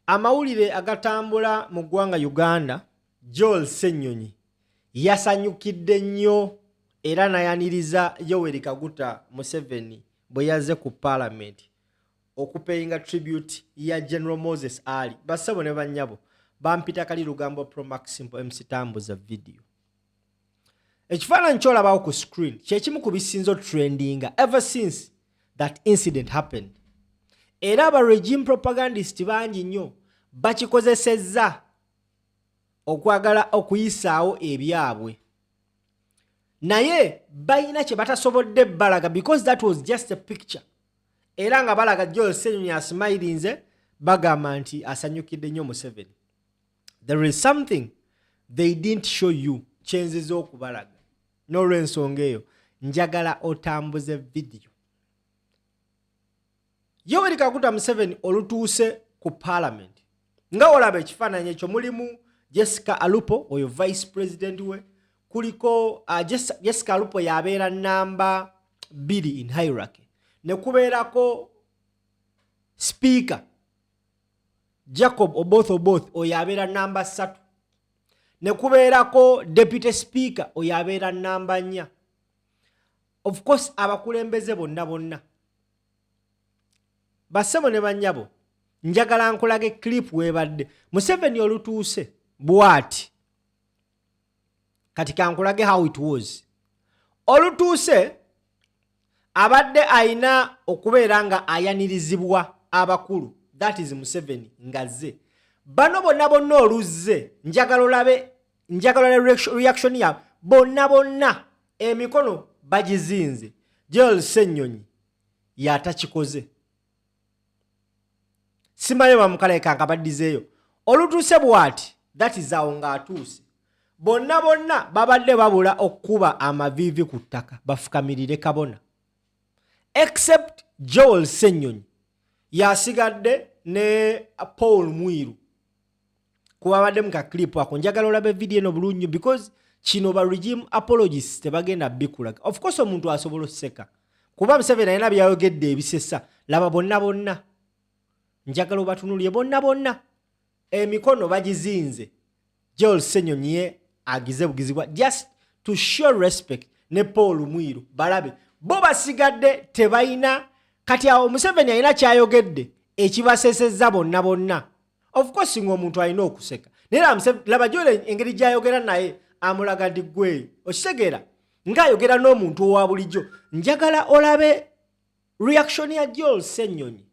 Amawulire agatambula mu ggwanga Uganda, Joel Ssenyonyi yasanyukidde nnyo era nayaniriza Yoweri Kaguta Museveni bwe yazze ku Parliament okupayinga tribute ya General Moses Ali. Bassebo ne bannyabo bampita kali lugambo Pro Maximple MC Tambuza video. Ekifaananyi ky'olabawo ku screen kyekimu ku bisinzo trendinga ever since that incident happened. Era aba regime propagandist bangi nnyo bakikozesezza okwagala okuyisaawo ebyabwe. Naye bayina kye batasobodde balaga because that was just a picture. Era nga balaga Joel Ssenyonyi asmilinze bagamba nti asanyukidde nnyo Museveni. There is something they didn't show you kyenziza okubalaga. N'olw'ensonga eyo njagala otambuze video. Yoweri Kaguta Museveni olutuuse ku Parliament. Nga olaba ekifaananyi ekyo mulimu Jessica Alupo oyo vice president we, kuliko Jessica Alupo yabeera namba 2 in hierarchy. Ne kubeerako speaker Jacob Oboth oyo abeera namba 3. Ne kubeerako deputy speaker oyo abeera namba 4. Of course abakulembeze bonna Bassebo ne bannyabo njagala nkolage clip webadde Museveni olutuuse bwati kati kankolage how it was. Olutuuse abadde aina okubeera nga ayanirizibwa abakulu, that is Museveni ngazze. Bano bonna oluzze njagala olabe reaction ya bonna emikono bagizinze. Joel Ssenyonyi yatakikoze. Simaye bamukaleka akabaddizeeyo. Olutuuse bwati, that is awo ng'atuuse. Bonna babadde babula okuba amavivi ku ttaka bafukamirire kabona. Except Joel Ssenyonyi yasigadde ne Paul Mwiru. Kuba badde muka clip ako njagala olabe video eno bulungi because kino ba regime apologists tebagenda bikulaga. Of course omuntu asobola oseka. Kuba Museveni alina byayogedde ebisesa. Laba bonna. Njagala obatunulye bonna. Emikono bagizinze. Joel Ssenyonyi ye agize bugizibwa just to show respect ne Paul Mwiru balabe. Bo basigadde tebayina kati awo Museveni alina kyayogedde ekibasesezza bonna. Of course ng'omuntu alina okuseka. Naye laba Joel engeri gyayogera naye amulaga nti gwe okitegeera ng'ayogera n'omuntu owa bulijjo. Njagala olabe reaction ya Joel Ssenyonyi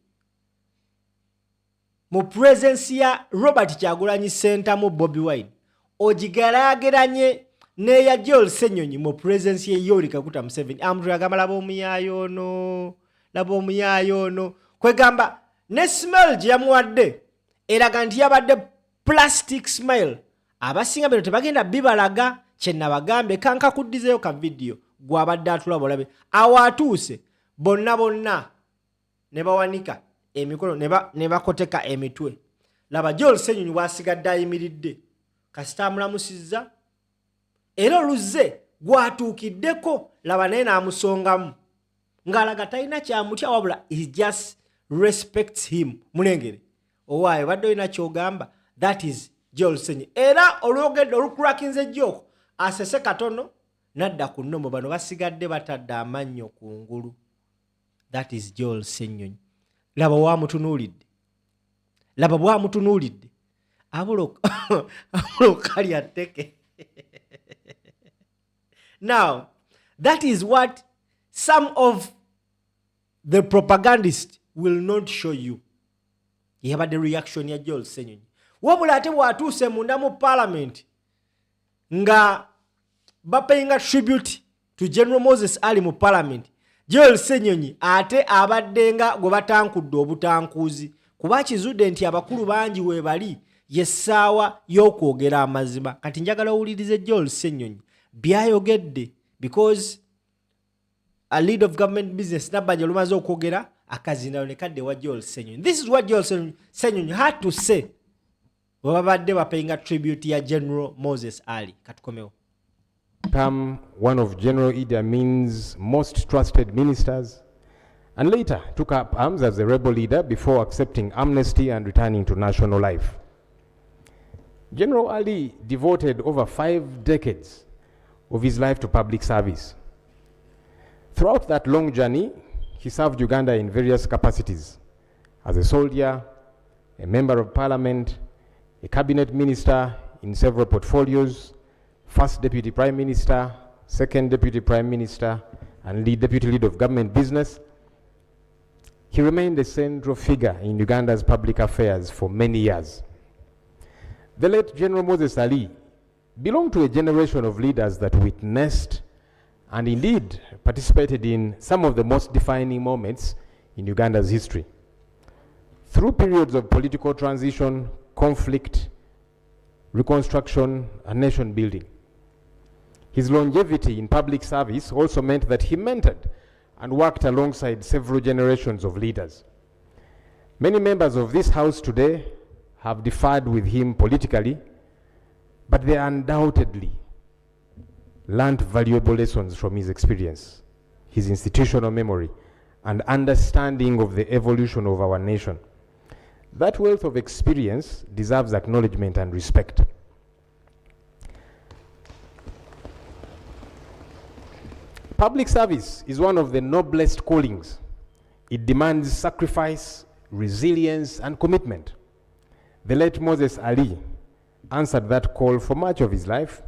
mu presence ya Robert Kyagulanyi Center mu Bobi Wine ogigeraageranye neya Joel Ssenyonyi mu presence ya Yoweri Kaguta Museveni. Amuntu yagamba laba omuyaayo ono kwegamba ne smile gye yamuwadde eraga nti yabadde plastic smile. Abasinga bino tebagenda bibalaga kye nabagambe kankakuddizeeyo ka video gwabadde atulaba olabe awo atuuse bonna ne bawanika emikono ne bakoteka emitwe. Laba Joel Ssenyonyi wasigadde ayimiridde kasita amulamusizza era oluzze gwatuukiddeko laba naye n'amusongamu ng'alaga talina kyamutya wabula he just respects him. Mulengere owaayo badde olina kyogamba, that is Joel Ssenyonyi. Era olwogedde olukurakinze jjoko asese katono nadda ku nnomo bano basigadde batadde amannyo ku ngulu. That is Joel Ssenyonyi. Laba bwamutunuulidde abulo kali atteke. Now that is what some of the propagandists will not show you. Yabadde reaction ya Joel Ssenyonyi. Wabula ate bwatuuse munda mu Parliament nga bapayinga tribute to General Moses Ali mu Parliament. Joel Ssenyonyi ate abadde nga gwe batankudde obutankuuzi kuba kizudde nti abakulu bangi weebali yessaawa y'okwogera amazima. Kati njagala owulirize Joel Ssenyonyi byayogedde because a lead of government business nabbanja lumaze okwogera akazindayo ne kadde wa Joel Ssenyonyi. This is what Joel Ssenyonyi had to say bwe babadde bapayinga tribute ya General Moses Ali. Katukomewo. Become one of General Idi Amin's most trusted ministers and later took up arms as a rebel leader before accepting amnesty and returning to national life. General Ali devoted over 5 decades of his life to public service. Throughout that long journey, he served Uganda in various capacities: as a soldier, a member of parliament, a cabinet minister in several portfolios, first deputy prime minister, second deputy prime minister, and deputy leader of government business. He remained a central figure in Uganda's public affairs for many years. The late General Moses Ali belonged to a generation of leaders that witnessed and indeed participated in some of the most defining moments in Uganda's history. Through periods of political transition, conflict, reconstruction, and nation building. His longevity in public service also meant that he mentored and worked alongside several generations of leaders. Many members of this House today have differed with him politically, but they undoubtedly learned valuable lessons from his experience, his institutional memory, and understanding of the evolution of our nation. That wealth of experience deserves acknowledgement and respect. Public service is one of the noblest callings. It demands sacrifice, resilience, and commitment. The late Moses Ali answered that call for much of his life,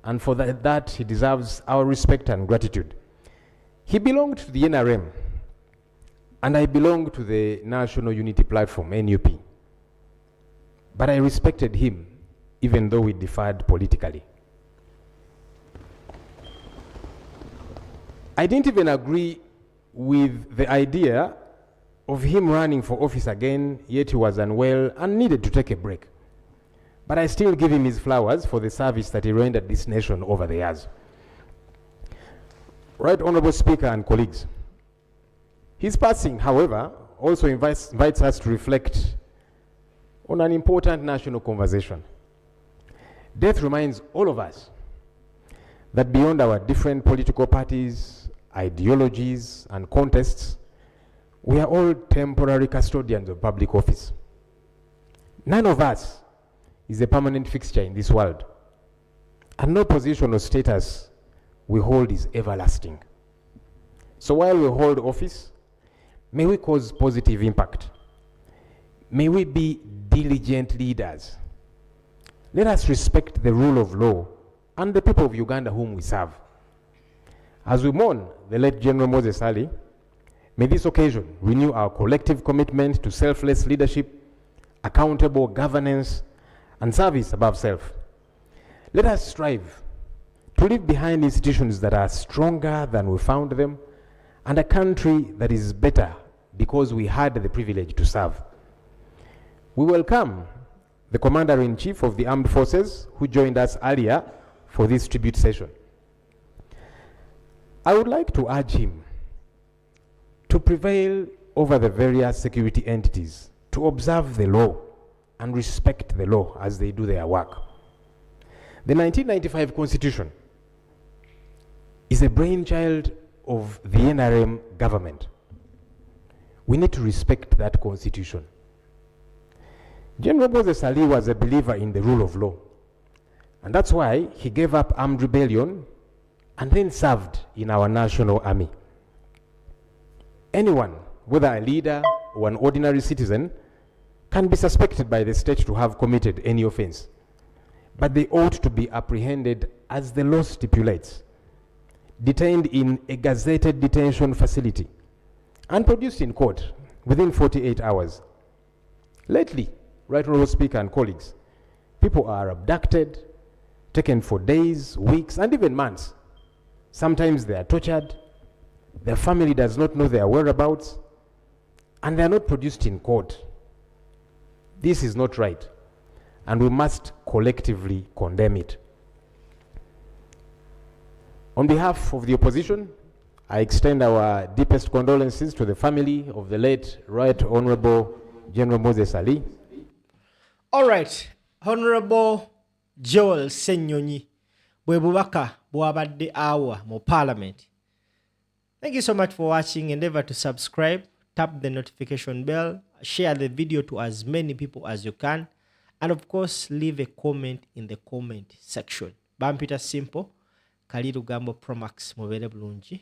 and for that he deserves our respect and gratitude. He belonged to the NRM, and I belong to the National Unity Platform, NUP. But I respected him, even though we differed politically. I didn't even agree with the idea of him running for office again, yet he was unwell and needed to take a break. But I still give him his flowers for the service that he rendered this nation over the years. Right Honorable Speaker and colleagues, his passing, however, also invites us to reflect on an important national conversation. Death reminds all of us that beyond our different political parties, ideologies, and contests, we are all temporary custodians of public office. None of us is a permanent fixture in this world, and no position or status we hold is everlasting. So while we hold office, may we cause positive impact. May we be diligent leaders. Let us respect the rule of law and the people of Uganda whom we serve. As we mourn the late General Moses Ali, may this occasion renew our collective commitment to selfless leadership, accountable governance, and service above self. Let us strive to leave behind institutions that are stronger than we found them, and a country that is better because we had the privilege to serve. We welcome the Commander-in-Chief of the Armed Forces who joined us earlier for this tribute session. I would like to urge him to prevail over the various security entities, to observe the law and respect the law as they do their work. The 1995 Constitution is a brainchild of the NRM government. We need to respect that Constitution. General Moses Ali was a believer in the rule of law, and that's why he gave up armed rebellion and then served in our national army. Anyone, whether a leader or an ordinary citizen, can be suspected by the state to have committed any offense, but they ought to be apprehended as the law stipulates, detained in a gazetted detention facility, and produced in court within 48 hours. Lately, Right Honorable Speaker and colleagues, people are abducted, taken for days, weeks, and even months. Sometimes they are tortured, their family does not know their whereabouts, and they are not produced in court. This is not right, and we must collectively condemn it. On behalf of the opposition, I extend our deepest condolences to the family of the late Right Honorable General Moses Ali. All right, Honorable Joel Ssenyonyi bwe bubaka bwabadde awa mu Parliament Thank you so much for watching. Endeavor to subscribe, tap the notification bell, share the video to as many people as you can, and of course leave a comment in the comment section. Bampita Simple, Kaliru Gambo Promax, mubere bulungi.